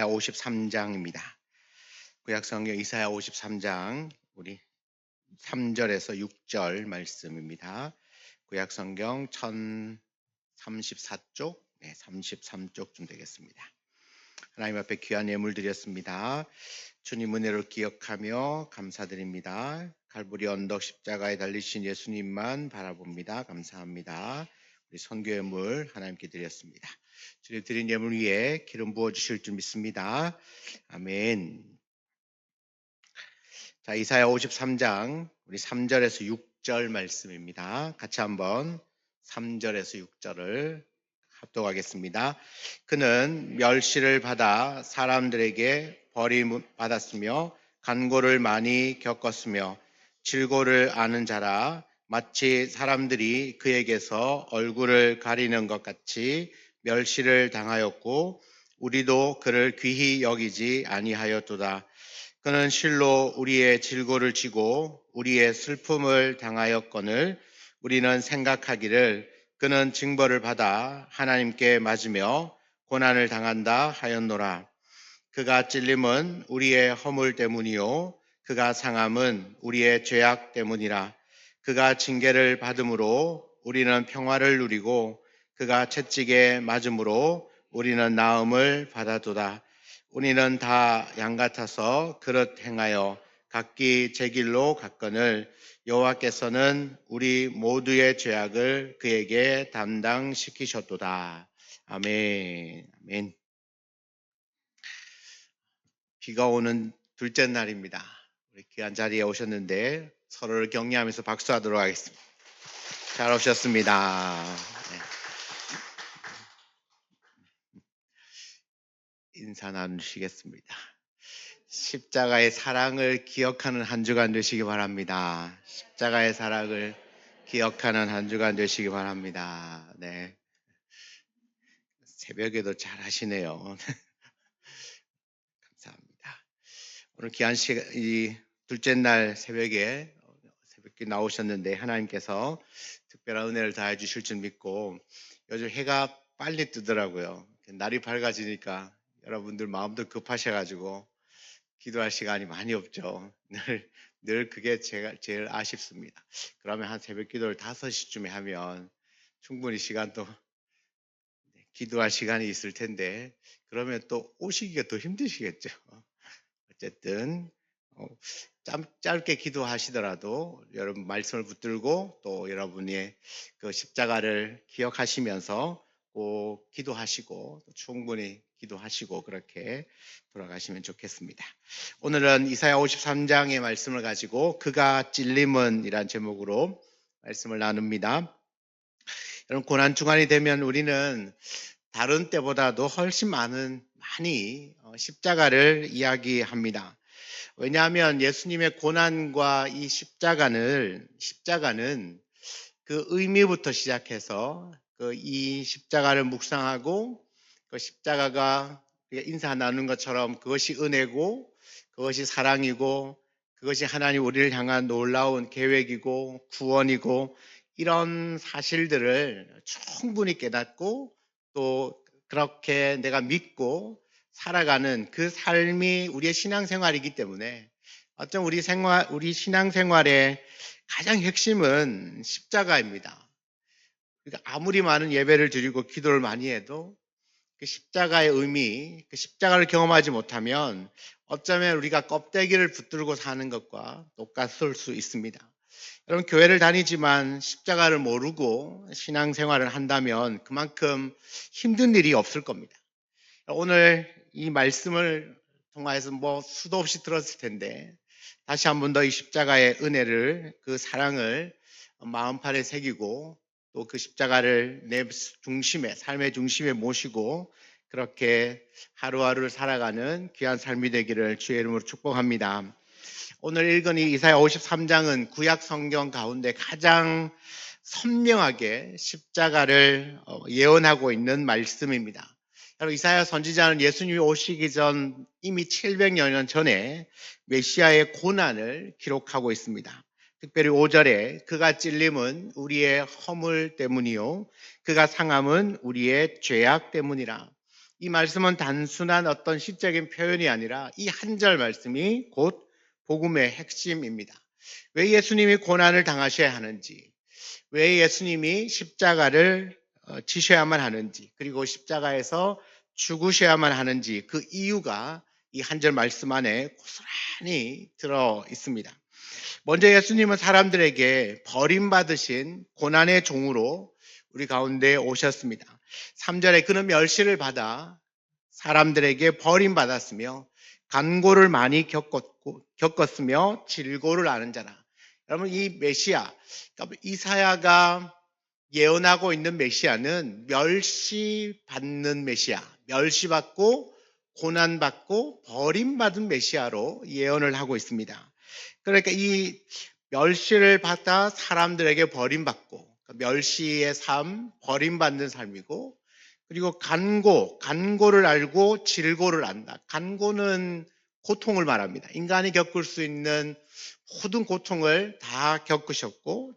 53장입니다. 구약성경 이사야 53장 우리 3절에서 6절 말씀입니다. 구약성경 1034쪽, 33쪽쯤 되겠습니다. 하나님 앞에 귀한 예물 드렸습니다. 주님 은혜를 기억하며 감사드립니다. 갈보리 언덕 십자가에 달리신 예수님만 바라봅니다. 감사합니다. 우리 선교 예물 하나님께 드렸습니다. 주님 드린 예물 위에 기름 부어주실 줄 믿습니다. 아멘. 자, 이사야 53장 우리 3절에서 6절 말씀입니다. 같이 한번 3절에서 6절을 합독하겠습니다. 그는 멸시를 받아 사람들에게 버림받았으며 간고를 많이 겪었으며 질고를 아는 자라 마치 사람들이 그에게서 얼굴을 가리는 것 같이 멸시를 당하였고 우리도 그를 귀히 여기지 아니하였도다. 그는 실로 우리의 질고를 지고 우리의 슬픔을 당하였거늘 우리는 생각하기를 그는 징벌을 받아 하나님께 맞으며 고난을 당한다 하였노라. 그가 찔림은 우리의 허물 때문이요 그가 상함은 우리의 죄악 때문이라. 그가 징계를 받음으로 우리는 평화를 누리고 그가 채찍에 맞음으로 우리는 나음을 받아도다. 우리는 다 양 같아서 그릇 행하여 각기 제 길로 갔거늘 여호와께서는 우리 모두의 죄악을 그에게 담당시키셨도다. 아멘. 아멘. 비가 오는 둘째 날입니다. 우리 귀한 자리에 오셨는데 서로를 격려하면서 박수하도록 하겠습니다. 잘 오셨습니다. 네. 인사 나누시겠습니다. 십자가의 사랑을 기억하는 한 주간 되시기 바랍니다. 십자가의 사랑을 기억하는 한 주간 되시기 바랍니다. 네. 새벽에도 잘 하시네요. 감사합니다. 오늘 귀한 시간, 이 둘째 날 새벽에 나오셨는데 하나님께서 특별한 은혜를 다해 주실 줄 믿고 요즘 해가 빨리 뜨더라고요. 날이 밝아지니까 여러분들 마음도 급하셔가지고 기도할 시간이 많이 없죠. 늘 그게 제일 아쉽습니다. 그러면 한 새벽 기도를 5시쯤에 하면 충분히 시간도 기도할 시간이 있을 텐데 그러면 또 오시기가 더 힘드시겠죠. 어쨌든 짧게 기도하시더라도 여러분 말씀을 붙들고 또 여러분의 그 십자가를 기억하시면서 꼭 기도하시고 충분히 기도하시고 그렇게 돌아가시면 좋겠습니다. 오늘은 이사야 53장의 말씀을 가지고 그가 찔림은 이란 제목으로 말씀을 나눕니다. 여러분 고난 중간이 되면 우리는 다른 때보다도 훨씬 많이 십자가를 이야기합니다. 왜냐하면 예수님의 고난과 이 십자가는 그 의미부터 시작해서 이 십자가를 묵상하고 그 십자가가 인사 나누는 것처럼 그것이 은혜고 그것이 사랑이고 그것이 하나님 우리를 향한 놀라운 계획이고 구원이고 이런 사실들을 충분히 깨닫고 또 그렇게 내가 믿고 살아가는 그 삶이 우리의 신앙생활이기 때문에 어쩜 우리 신앙생활의 가장 핵심은 십자가입니다. 그러니까 아무리 많은 예배를 드리고 기도를 많이 해도 그 십자가의 의미, 그 십자가를 경험하지 못하면 어쩌면 우리가 껍데기를 붙들고 사는 것과 똑같을 수 있습니다. 여러분 교회를 다니지만 십자가를 모르고 신앙생활을 한다면 그만큼 힘든 일이 없을 겁니다. 오늘 이 말씀을 통해서 수도 없이 들었을 텐데 다시 한 번 더 이 십자가의 은혜를 그 사랑을 마음판에 새기고 또 그 십자가를 내 삶의 중심에 모시고 그렇게 하루하루를 살아가는 귀한 삶이 되기를 주의 이름으로 축복합니다. 오늘 읽은 이 이사야 53장은 구약 성경 가운데 가장 선명하게 십자가를 예언하고 있는 말씀입니다. 여러분 이사야 선지자는 예수님이 오시기 전 이미 700여 년 전에 메시아의 고난을 기록하고 있습니다. 특별히 5절에 그가 찔림은 우리의 허물 때문이요 그가 상함은 우리의 죄악 때문이라. 이 말씀은 단순한 어떤 시적인 표현이 아니라 이 한 절 말씀이 곧 복음의 핵심입니다. 왜 예수님이 고난을 당하셔야 하는지, 왜 예수님이 십자가를 지셔야만 하는지, 그리고 십자가에서 죽으셔야만 하는지 그 이유가 이 한 절 말씀 안에 고스란히 들어 있습니다. 먼저 예수님은 사람들에게 버림받으신 고난의 종으로 우리 가운데 오셨습니다. 3절에 그는 멸시를 받아 사람들에게 버림받았으며 간고를 많이 겪었으며 질고를 아는 자라. 여러분, 이 메시아, 그러니까 이사야가 예언하고 있는 메시아는 멸시받는 메시아, 멸시받고 고난받고 버림받은 메시아로 예언을 하고 있습니다. 그러니까 이 멸시를 받아 사람들에게 버림받고, 멸시의 삶, 버림받는 삶이고, 그리고 간고를 알고 질고를 안다. 간고는 고통을 말합니다. 인간이 겪을 수 있는 모든 고통을 다 겪으셨고,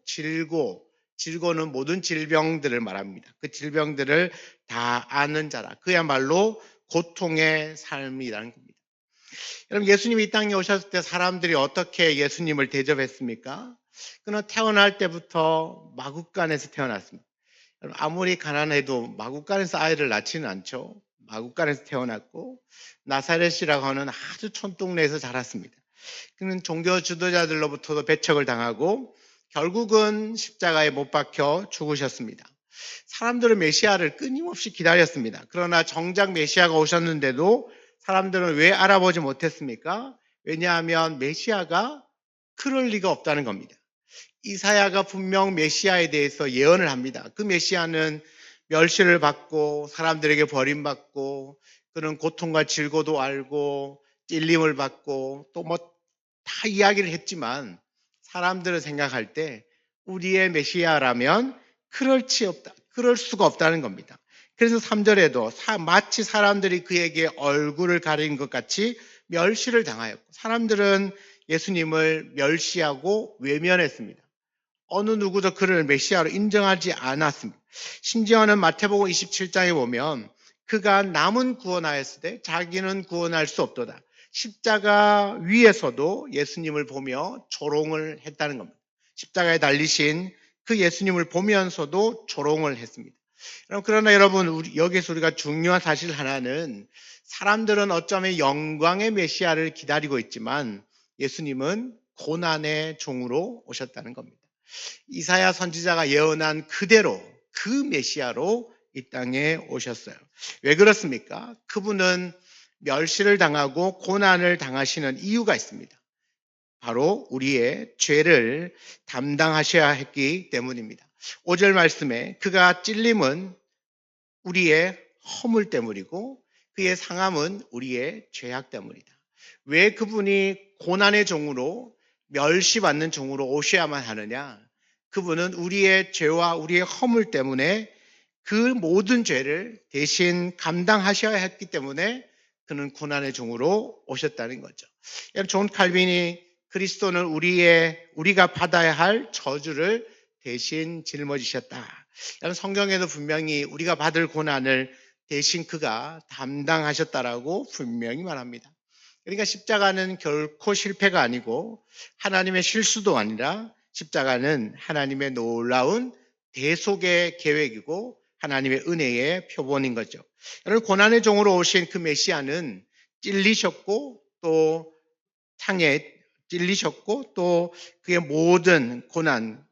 질고는 모든 질병들을 말합니다. 그 질병들을 다 아는 자라. 그야말로 고통의 삶이라는 겁니다. 여러분, 예수님이 이 땅에 오셨을 때 사람들이 어떻게 예수님을 대접했습니까? 그는 태어날 때부터 마국간에서 태어났습니다. 아무리 가난해도 마국간에서 아이를 낳지는 않죠. 마국간에서 태어났고 나사렛이라고 하는 아주 촌동네에서 자랐습니다. 그는 종교 지도자들로부터도 배척을 당하고 결국은 십자가에 못 박혀 죽으셨습니다. 사람들은 메시아를 끊임없이 기다렸습니다. 그러나 정작 메시아가 오셨는데도 사람들은 왜 알아보지 못했습니까? 왜냐하면 메시아가 그럴 리가 없다는 겁니다. 이사야가 분명 메시아에 대해서 예언을 합니다. 그 메시아는 멸시를 받고 사람들에게 버림받고 그는 고통과 질고도 알고 찔림을 받고 또 뭐 다 이야기를 했지만 사람들은 생각할 때 우리의 메시아라면 그럴 수가 없다는 겁니다. 그래서 3절에도 마치 사람들이 그에게 얼굴을 가린 것 같이 멸시를 당하였고 사람들은 예수님을 멸시하고 외면했습니다. 어느 누구도 그를 메시아로 인정하지 않았습니다. 심지어는 마태복음 27장에 보면 그가 남은 구원하였을 때 자기는 구원할 수 없도다. 십자가 위에서도 예수님을 보며 조롱을 했다는 겁니다. 십자가에 달리신 그 예수님을 보면서도 조롱을 했습니다. 그러나 여러분, 여기서 우리가 중요한 사실 하나는 사람들은 어쩌면 영광의 메시아를 기다리고 있지만 예수님은 고난의 종으로 오셨다는 겁니다. 이사야 선지자가 예언한 그대로 그 메시아로 이 땅에 오셨어요. 왜 그렇습니까? 그분은 멸시를 당하고 고난을 당하시는 이유가 있습니다. 바로 우리의 죄를 담당하셔야 했기 때문입니다. 5절 말씀에 그가 찔림은 우리의 허물 때문이고 그의 상함은 우리의 죄악 때문이다. 왜 그분이 고난의 종으로 멸시받는 종으로 오셔야만 하느냐? 그분은 우리의 죄와 우리의 허물 때문에 그 모든 죄를 대신 감당하셔야 했기 때문에 그는 고난의 종으로 오셨다는 거죠. 존 칼빈이 그리스도는 우리가 받아야 할 저주를 대신 짊어지셨다. 성경에도 분명히 우리가 받을 고난을 대신 그가 담당하셨다라고 분명히 말합니다. 그러니까 십자가는 결코 실패가 아니고 하나님의 실수도 아니라 십자가는 하나님의 놀라운 대속의 계획이고 하나님의 은혜의 표본인 거죠. 여러분, 고난의 종으로 오신 그 메시아는 찔리셨고 또 창에 찔리셨고 또 그의 모든 고난,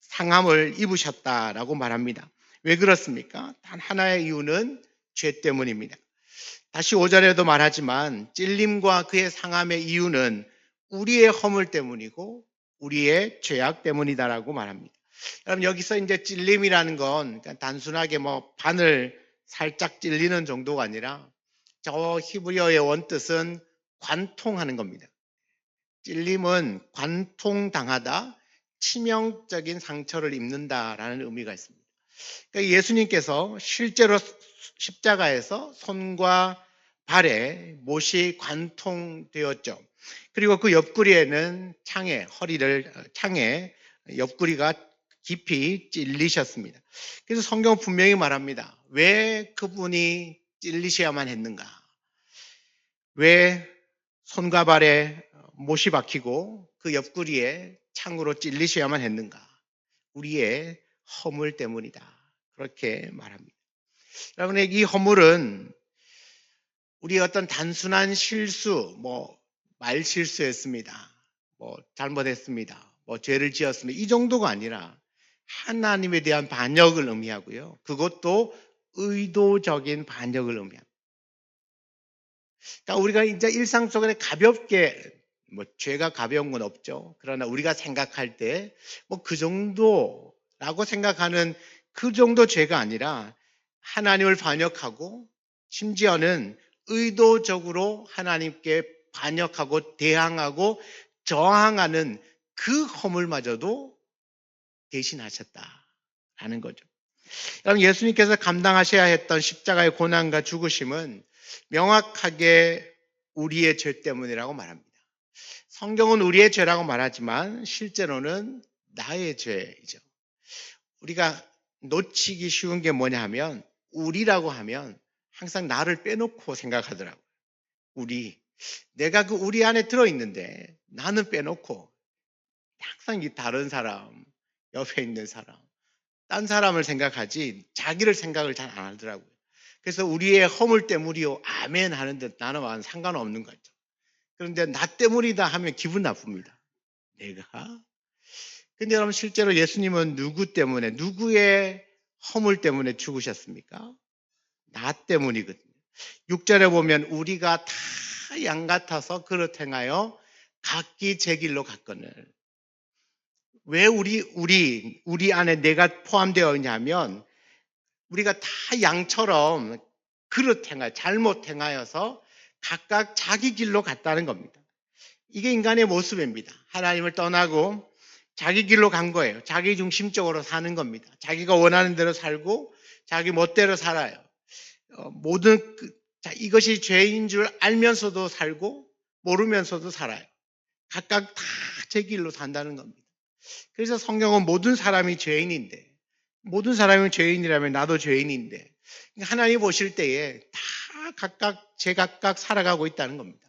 상함을 입으셨다라고 말합니다. 왜 그렇습니까? 단 하나의 이유는 죄 때문입니다. 다시 5절에도 말하지만 찔림과 그의 상함의 이유는 우리의 허물 때문이고 우리의 죄악 때문이다라고 말합니다. 여러분, 여기서 이제 찔림이라는 건 단순하게 바늘 살짝 찔리는 정도가 아니라 저 히브리어의 원뜻은 관통하는 겁니다. 찔림은 관통당하다, 치명적인 상처를 입는다라는 의미가 있습니다. 그러니까 예수님께서 실제로 십자가에서 손과 발에 못이 관통되었죠. 그리고 그 옆구리에는 창에 옆구리가 깊이 찔리셨습니다. 그래서 성경은 분명히 말합니다. 왜 그분이 찔리셔야만 했는가? 왜 손과 발에 못이 박히고 그 옆구리에 창으로 찔리셔야만 했는가? 우리의 허물 때문이다. 그렇게 말합니다. 여러분, 이 허물은 우리 어떤 단순한 실수, 말 실수했습니다. 잘못했습니다. 죄를 지었습니다. 이 정도가 아니라 하나님에 대한 반역을 의미하고요. 그것도 의도적인 반역을 의미합니다. 그러니까 우리가 이제 일상 속에 가볍게, 죄가 가벼운 건 없죠. 그러나 우리가 생각할 때, 그 정도라고 생각하는 그 정도 죄가 아니라 하나님을 반역하고 심지어는 의도적으로 하나님께 반역하고 대항하고 저항하는 그 허물마저도 대신하셨다라는 거죠. 여러분, 예수님께서 감당하셔야 했던 십자가의 고난과 죽으심은 명확하게 우리의 죄 때문이라고 말합니다. 성경은 우리의 죄라고 말하지만 실제로는 나의 죄이죠. 우리가 놓치기 쉬운 게 뭐냐 하면 우리라고 하면 항상 나를 빼놓고 생각하더라고요. 내가 그 우리 안에 들어있는데 나는 빼놓고 항상 이 다른 사람, 옆에 있는 사람, 딴 사람을 생각하지 자기를 생각을 잘 안 하더라고요. 그래서 우리의 허물 때문이요 아멘 하는데 나는 상관없는 거죠. 그런데 나 때문이다 하면 기분 나쁩니다. 내가? 근데 여러분, 실제로 예수님은 누구 때문에, 누구의 허물 때문에 죽으셨습니까? 나 때문이거든요. 6절에 보면 우리가 다 양 같아서 그릇 행하여 각기 제 길로 갔거늘. 왜 우리 안에 내가 포함되어 있냐면 우리가 다 양처럼 그릇 행하여, 잘못 행하여서 각각 자기 길로 갔다는 겁니다. 이게 인간의 모습입니다. 하나님을 떠나고 자기 길로 간 거예요. 자기 중심적으로 사는 겁니다. 자기가 원하는 대로 살고 자기 멋대로 살아요. 이것이 죄인 줄 알면서도 살고 모르면서도 살아요. 각각 다 제 길로 산다는 겁니다. 그래서 성경은 모든 사람이 죄인인데, 모든 사람이 죄인이라면 나도 죄인인데, 하나님 보실 때에 다 제각각 살아가고 있다는 겁니다.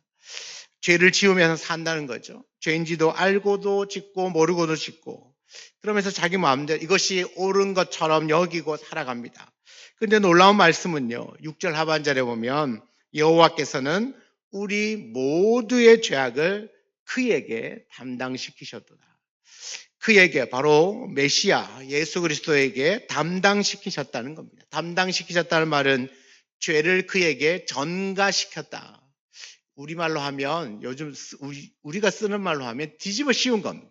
죄를 지으면서 산다는 거죠. 죄인지도 알고도 짓고 모르고도 짓고, 그러면서 자기 마음대로 이것이 옳은 것처럼 여기고 살아갑니다. 근데 놀라운 말씀은요, 6절 하반절에 보면 여호와께서는 우리 모두의 죄악을 그에게 담당시키셨도다. 그에게, 바로 메시아 예수 그리스도에게 담당시키셨다는 겁니다. 담당시키셨다는 말은 죄를 그에게 전가시켰다. 우리말로 하면, 요즘 우리가 쓰는 말로 하면 뒤집어 씌운 겁니다.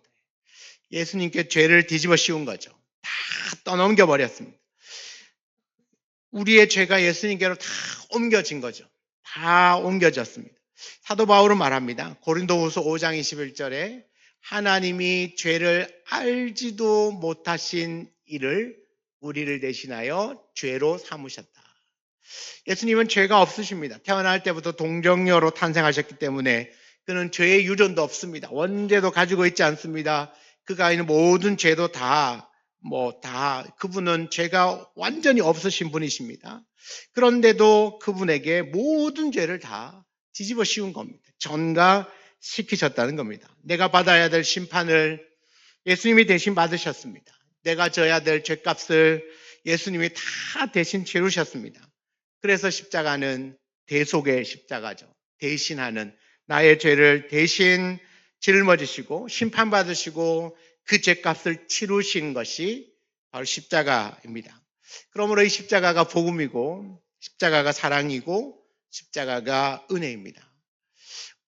예수님께 죄를 뒤집어 씌운 거죠. 다 떠넘겨 버렸습니다. 우리의 죄가 예수님께로 다 옮겨진 거죠. 다 옮겨졌습니다. 사도 바울은 말합니다. 고린도후서 5장 21절에 하나님이 죄를 알지도 못하신 이를 우리를 대신하여 죄로 삼으셨다. 예수님은 죄가 없으십니다. 태어날 때부터 동정녀로 탄생하셨기 때문에 그는 죄의 유전도 없습니다. 원죄도 가지고 있지 않습니다. 그가 있는 모든 죄도 다 그분은 죄가 완전히 없으신 분이십니다. 그런데도 그분에게 모든 죄를 다 뒤집어 씌운 겁니다. 전가시키셨다는 겁니다. 내가 받아야 될 심판을 예수님이 대신 받으셨습니다. 내가 져야 될 죄값을 예수님이 다 대신 치르셨습니다. 그래서 십자가는 대속의 십자가죠. 대신하는, 나의 죄를 대신 짊어지시고 심판받으시고 그 죄값을 치르신 것이 바로 십자가입니다. 그러므로 이 십자가가 복음이고 십자가가 사랑이고 십자가가 은혜입니다.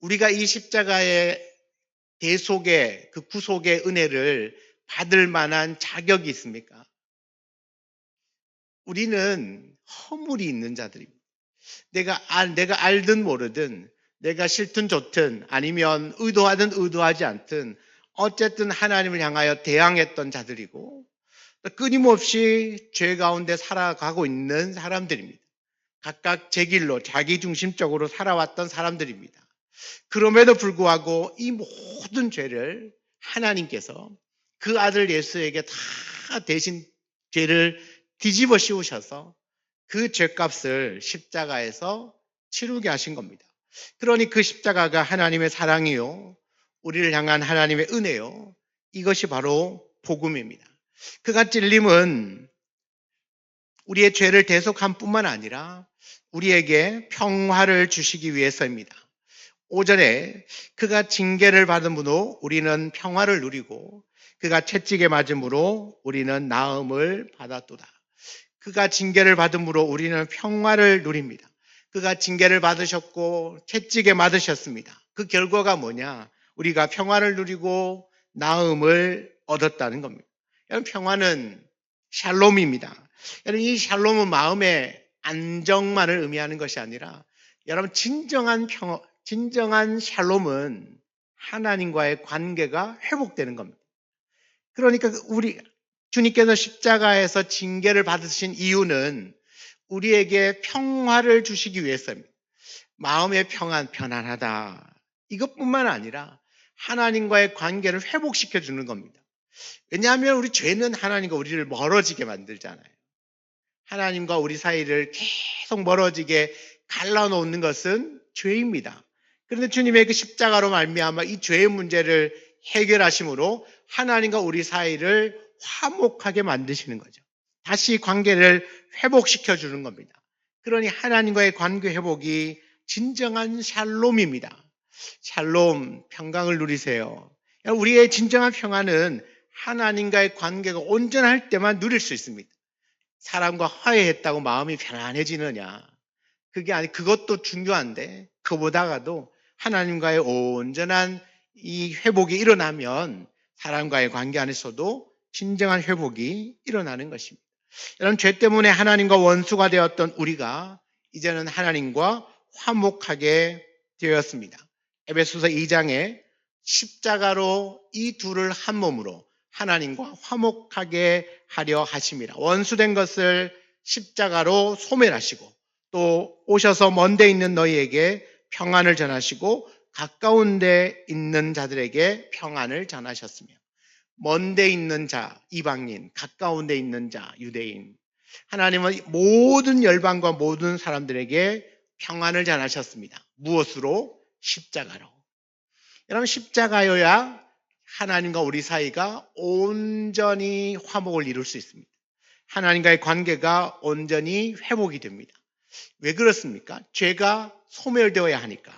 우리가 이 십자가의 대속의, 그 구속의 은혜를 받을 만한 자격이 있습니까? 우리는 허물이 있는 자들입니다. 내가 알든 모르든, 내가 싫든 좋든, 아니면 의도하든 의도하지 않든 어쨌든 하나님을 향하여 대항했던 자들이고 끊임없이 죄 가운데 살아가고 있는 사람들입니다. 각각 제 길로 자기중심적으로 살아왔던 사람들입니다. 그럼에도 불구하고 이 모든 죄를 하나님께서 그 아들 예수에게 다 대신 죄를 뒤집어 씌우셔서 그 죄값을 십자가에서 치르게 하신 겁니다. 그러니 그 십자가가 하나님의 사랑이요, 우리를 향한 하나님의 은혜요, 이것이 바로 복음입니다. 그가 찔림은 우리의 죄를 대속함 뿐만 아니라 우리에게 평화를 주시기 위해서입니다. 오전에 그가 징계를 받음으로 우리는 평화를 누리고 그가 채찍에 맞음으로 우리는 나음을 받았도다. 그가 징계를 받음으로 우리는 평화를 누립니다. 그가 징계를 받으셨고 채찍에 맞으셨습니다. 그 결과가 뭐냐? 우리가 평화를 누리고 나음을 얻었다는 겁니다. 여러분, 평화는 샬롬입니다. 여러분, 이 샬롬은 마음의 안정만을 의미하는 것이 아니라, 여러분, 진정한 샬롬은 하나님과의 관계가 회복되는 겁니다. 그러니까 주님께서 십자가에서 징계를 받으신 이유는 우리에게 평화를 주시기 위해서입니다. 마음의 평안, 편안하다. 이것뿐만 아니라 하나님과의 관계를 회복시켜 주는 겁니다. 왜냐하면 우리 죄는 하나님과 우리를 멀어지게 만들잖아요. 하나님과 우리 사이를 계속 멀어지게 갈라놓는 것은 죄입니다. 그런데 주님의 그 십자가로 말미암아 이 죄의 문제를 해결하심으로 하나님과 우리 사이를 화목하게 만드시는 거죠. 다시 관계를 회복시켜 주는 겁니다. 그러니 하나님과의 관계 회복이 진정한 샬롬입니다. 샬롬, 평강을 누리세요. 우리의 진정한 평안은 하나님과의 관계가 온전할 때만 누릴 수 있습니다. 사람과 화해했다고 마음이 편안해지느냐? 그게 아니, 그것도 중요한데, 그보다가도 하나님과의 온전한 이 회복이 일어나면 사람과의 관계 안에서도 진정한 회복이 일어나는 것입니다. 여러분, 죄 때문에 하나님과 원수가 되었던 우리가 이제는 하나님과 화목하게 되었습니다. 에베소서 2장에 십자가로 이 둘을 한 몸으로 하나님과 화목하게 하려 하심이라. 원수된 것을 십자가로 소멸하시고 또 오셔서 먼 데 있는 너희에게 평안을 전하시고 가까운 데 있는 자들에게 평안을 전하셨으며, 먼 데 있는 자 이방인, 가까운 데 있는 자 유대인, 하나님은 모든 열방과 모든 사람들에게 평안을 전하셨습니다. 무엇으로? 십자가로. 여러분, 십자가여야 하나님과 우리 사이가 온전히 화목을 이룰 수 있습니다. 하나님과의 관계가 온전히 회복이 됩니다. 왜 그렇습니까? 죄가 소멸되어야 하니까.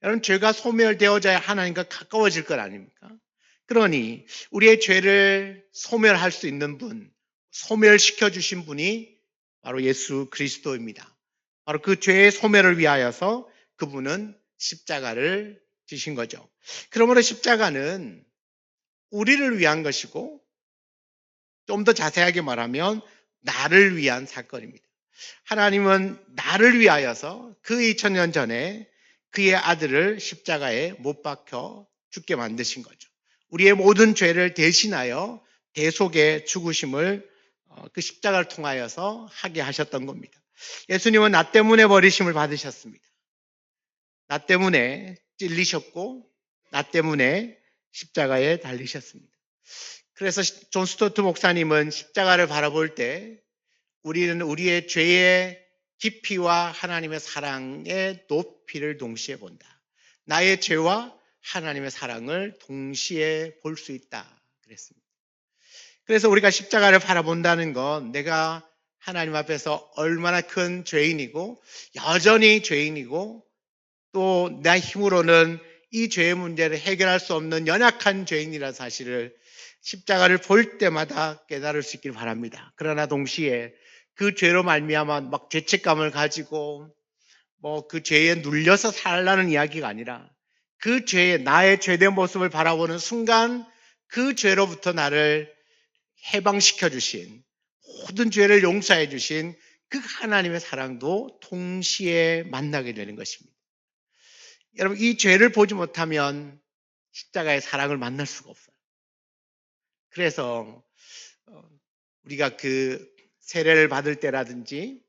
여러분, 죄가 소멸되어져야 하나님과 가까워질 것 아닙니까? 그러니 우리의 죄를 소멸할 수 있는 분, 소멸시켜 주신 분이 바로 예수 그리스도입니다. 바로 그 죄의 소멸을 위하여서 그분은 십자가를 지신 거죠. 그러므로 십자가는 우리를 위한 것이고, 좀 더 자세하게 말하면 나를 위한 사건입니다. 하나님은 나를 위하여서 그 2000년 전에 그의 아들을 십자가에 못 박혀 죽게 만드신 거죠. 우리의 모든 죄를 대신하여 대속의 죽으심을 그 십자가를 통하여서 하게 하셨던 겁니다. 예수님은 나 때문에 버리심을 받으셨습니다. 나 때문에 찔리셨고 나 때문에 십자가에 달리셨습니다. 그래서 존 스토트 목사님은 십자가를 바라볼 때 우리는 우리의 죄의 깊이와 하나님의 사랑의 높이를 동시에 본다. 나의 죄와 하나님의 사랑을 동시에 볼 수 있다 그랬습니다. 그래서 우리가 십자가를 바라본다는 건 내가 하나님 앞에서 얼마나 큰 죄인이고 여전히 죄인이고 또 내 힘으로는 이 죄의 문제를 해결할 수 없는 연약한 죄인이라는 사실을 십자가를 볼 때마다 깨달을 수 있길 바랍니다. 그러나 동시에 그 죄로 말미암아 막 죄책감을 가지고 그 죄에 눌려서 살라는 이야기가 아니라 그 죄의 나의 죄된 모습을 바라보는 순간 그 죄로부터 나를 해방시켜 주신, 모든 죄를 용서해 주신 그 하나님의 사랑도 동시에 만나게 되는 것입니다. 여러분, 이 죄를 보지 못하면 십자가의 사랑을 만날 수가 없어요. 그래서 우리가 그 세례를 받을 때라든지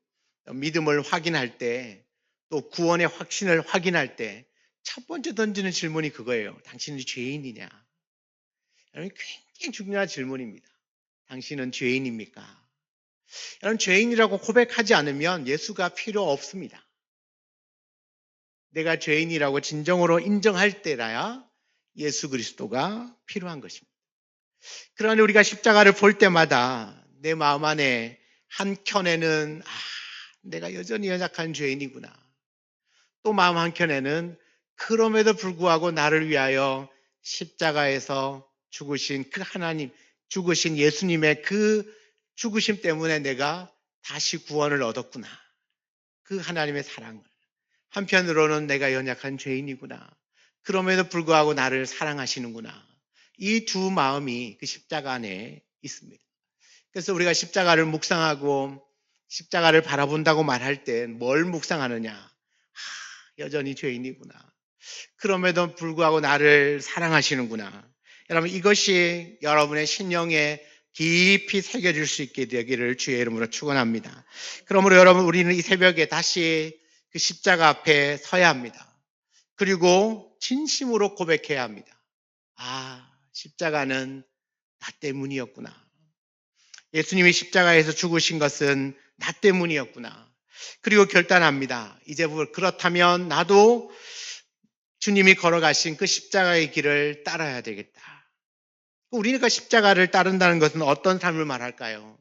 믿음을 확인할 때 또 구원의 확신을 확인할 때 첫 번째 던지는 질문이 그거예요. 당신은 죄인이냐? 여러분, 굉장히 중요한 질문입니다. 당신은 죄인입니까? 여러분, 죄인이라고 고백하지 않으면 예수가 필요 없습니다. 내가 죄인이라고 진정으로 인정할 때라야 예수 그리스도가 필요한 것입니다. 그러니 우리가 십자가를 볼 때마다 내 마음 안에 한켠에는 내가 여전히 연약한 죄인이구나. 또 마음 한켠에는 그럼에도 불구하고 나를 위하여 십자가에서 죽으신 그 하나님, 죽으신 예수님의 그 죽으심 때문에 내가 다시 구원을 얻었구나. 그 하나님의 사랑을. 한편으로는 내가 연약한 죄인이구나. 그럼에도 불구하고 나를 사랑하시는구나. 이 두 마음이 그 십자가 안에 있습니다. 그래서 우리가 십자가를 묵상하고 십자가를 바라본다고 말할 때 뭘 묵상하느냐? 여전히 죄인이구나. 그럼에도 불구하고 나를 사랑하시는구나. 여러분, 이것이 여러분의 신령에 깊이 새겨질 수 있게 되기를 주의 이름으로 축원합니다. 그러므로 여러분, 우리는 이 새벽에 다시 그 십자가 앞에 서야 합니다. 그리고 진심으로 고백해야 합니다. 십자가는 나 때문이었구나. 예수님이 십자가에서 죽으신 것은 나 때문이었구나. 그리고 결단합니다. 이제 그렇다면 나도 주님이 걸어가신 그 십자가의 길을 따라야 되겠다. 우리가 십자가를 따른다는 것은 어떤 삶을 말할까요?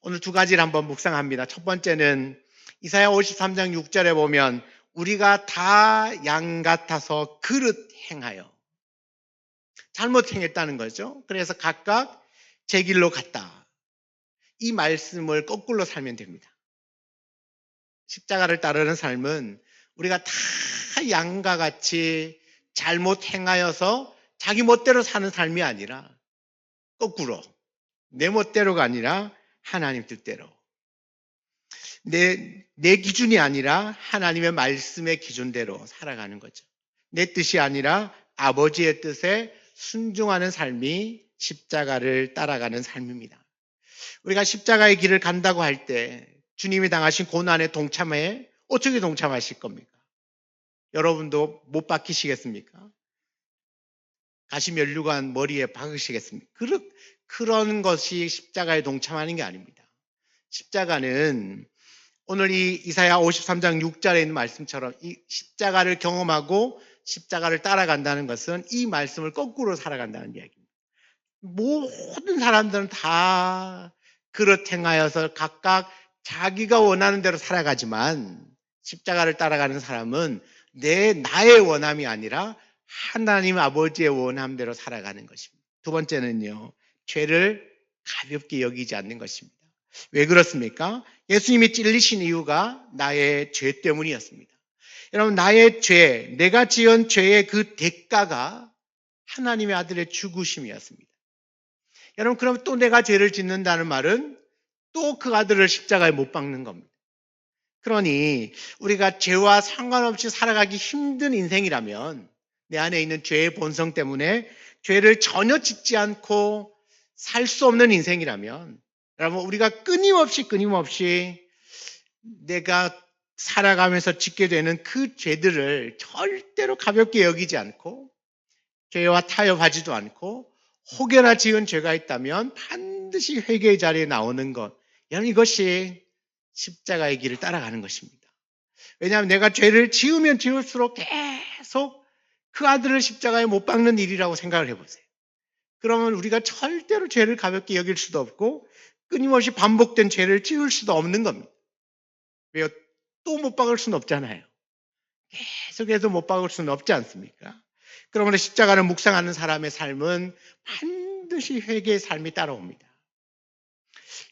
오늘 두 가지를 한번 묵상합니다. 첫 번째는 이사야 53장 6절에 보면 우리가 다 양 같아서 그릇 행하여 잘못 행했다는 거죠. 그래서 각각 제 길로 갔다. 이 말씀을 거꾸로 살면 됩니다. 십자가를 따르는 삶은 우리가 다 양과 같이 잘못 행하여서 자기 멋대로 사는 삶이 아니라 거꾸로 내 멋대로가 아니라 하나님 뜻대로 내 기준이 아니라 하나님의 말씀의 기준대로 살아가는 거죠. 내 뜻이 아니라 아버지의 뜻에 순종하는 삶이 십자가를 따라가는 삶입니다. 우리가 십자가의 길을 간다고 할 때 주님이 당하신 고난에 동참해 어떻게 동참하실 겁니까? 여러분도 못 박히시겠습니까? 가시면류관 머리에 박으시겠습니까? 그런 것이 십자가에 동참하는 게 아닙니다. 십자가는 오늘 이 이사야 53장 6절에 있는 말씀처럼 이 십자가를 경험하고 십자가를 따라간다는 것은 이 말씀을 거꾸로 살아간다는 이야기입니다. 모든 사람들은 다 그릇 행하여서 각각 자기가 원하는 대로 살아가지만 십자가를 따라가는 사람은 나의 원함이 아니라 하나님 아버지의 원함대로 살아가는 것입니다. 두 번째는요, 죄를 가볍게 여기지 않는 것입니다. 왜 그렇습니까? 예수님이 찔리신 이유가 나의 죄 때문이었습니다. 여러분, 나의 죄, 내가 지은 죄의 그 대가가 하나님의 아들의 죽으심이었습니다. 여러분, 그럼 또 내가 죄를 짓는다는 말은 또 그 아들을 십자가에 못 박는 겁니다. 그러니 우리가 죄와 상관없이 살아가기 힘든 인생이라면 내 안에 있는 죄의 본성 때문에 죄를 전혀 짓지 않고 살 수 없는 인생이라면 여러분, 우리가 끊임없이 내가 살아가면서 짓게 되는 그 죄들을 절대로 가볍게 여기지 않고 죄와 타협하지도 않고 혹여나 지은 죄가 있다면 반드시 회개의 자리에 나오는 것, 이것이 십자가의 길을 따라가는 것입니다. 왜냐하면 내가 죄를 지으면 지을수록 계속 그 아들을 십자가에 못 박는 일이라고 생각을 해보세요. 그러면 우리가 절대로 죄를 가볍게 여길 수도 없고 끊임없이 반복된 죄를 지을 수도 없는 겁니다. 왜요? 또 못 박을 수는 없잖아요. 계속해서 못 박을 수는 없지 않습니까? 그러므로 십자가를 묵상하는 사람의 삶은 반드시 회개의 삶이 따라옵니다.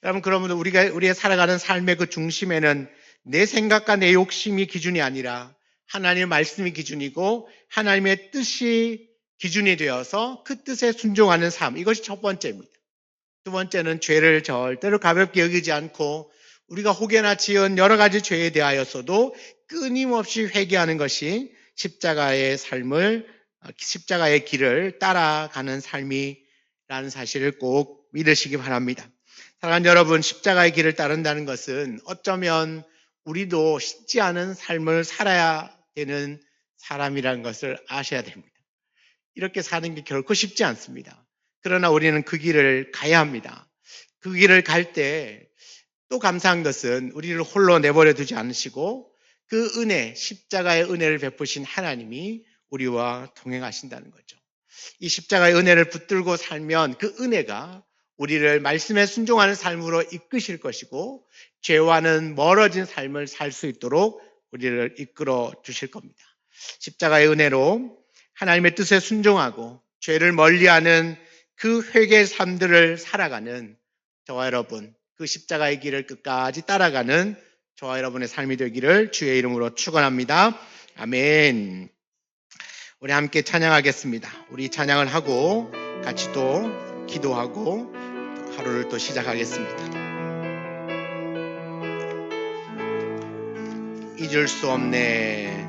여러분, 그러면 우리의 살아가는 삶의 그 중심에는 내 생각과 내 욕심이 기준이 아니라 하나님의 말씀이 기준이고 하나님의 뜻이 기준이 되어서 그 뜻에 순종하는 삶, 이것이 첫 번째입니다. 두 번째는 죄를 절대로 가볍게 여기지 않고 우리가 혹여나 지은 여러 가지 죄에 대하여서도 끊임없이 회개하는 것이 십자가의 길을 따라가는 삶이라는 사실을 꼭 믿으시기 바랍니다. 사랑하는 여러분, 십자가의 길을 따른다는 것은 어쩌면 우리도 쉽지 않은 삶을 살아야 되는 사람이라는 것을 아셔야 됩니다. 이렇게 사는 게 결코 쉽지 않습니다. 그러나 우리는 그 길을 가야 합니다. 그 길을 갈 때 또 감사한 것은 우리를 홀로 내버려 두지 않으시고 그 은혜, 십자가의 은혜를 베푸신 하나님이 우리와 동행하신다는 거죠. 이 십자가의 은혜를 붙들고 살면 그 은혜가 우리를 말씀에 순종하는 삶으로 이끄실 것이고 죄와는 멀어진 삶을 살 수 있도록 우리를 이끌어 주실 겁니다. 십자가의 은혜로 하나님의 뜻에 순종하고 죄를 멀리하는 그 회개의 삶들을 살아가는 저와 여러분, 그 십자가의 길을 끝까지 따라가는 저와 여러분의 삶이 되기를 주의 이름으로 축원합니다. 아멘. 우리 함께 찬양하겠습니다. 우리 찬양을 하고 같이 또 기도하고 하루를 또 시작하겠습니다. 잊을 수 없네,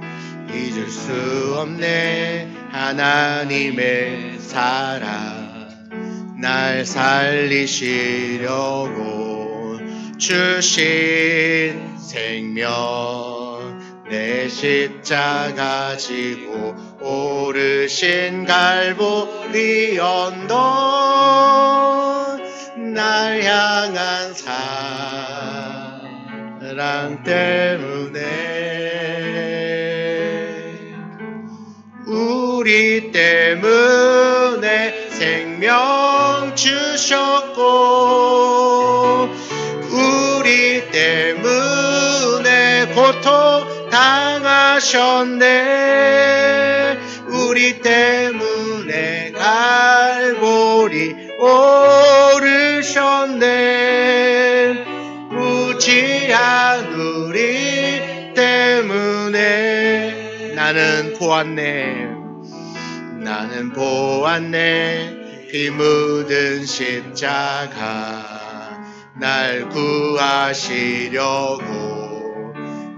잊을 수 없네, 하나님의 사랑, 날 살리시려고 주신 생명, 내 십자가 지고 오르신 갈보리 언덕, 날 향한 사랑 때문에 우리 때문에 생명 주셨고 우리 때문에 고통 당하셨네. 우리 때문에 갈보리 오르셨네. 무지한 우리 때문에 나는 보았네, 나는 보았네. 피 묻은 십자가 날 구하시려고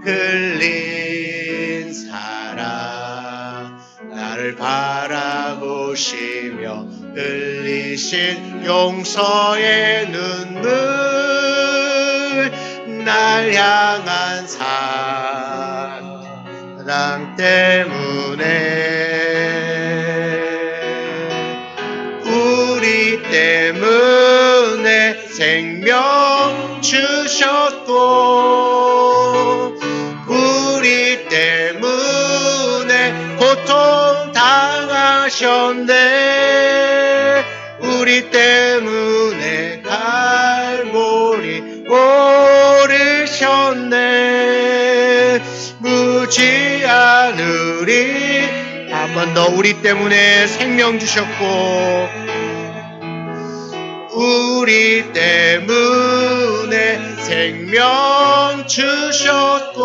흘린 사랑, 나를 바라보시며 흘리신 용서의 눈물, 날 향한 사랑 때문에 우리 때문에 생명 주셨고 우리 때문에 고통 당하셨네. 우리 때문에 갈보리 오르셨네. 무지한 우리, 한 번 더 우리 때문에 생명 주셨고 우리 때문에 생명 주셨고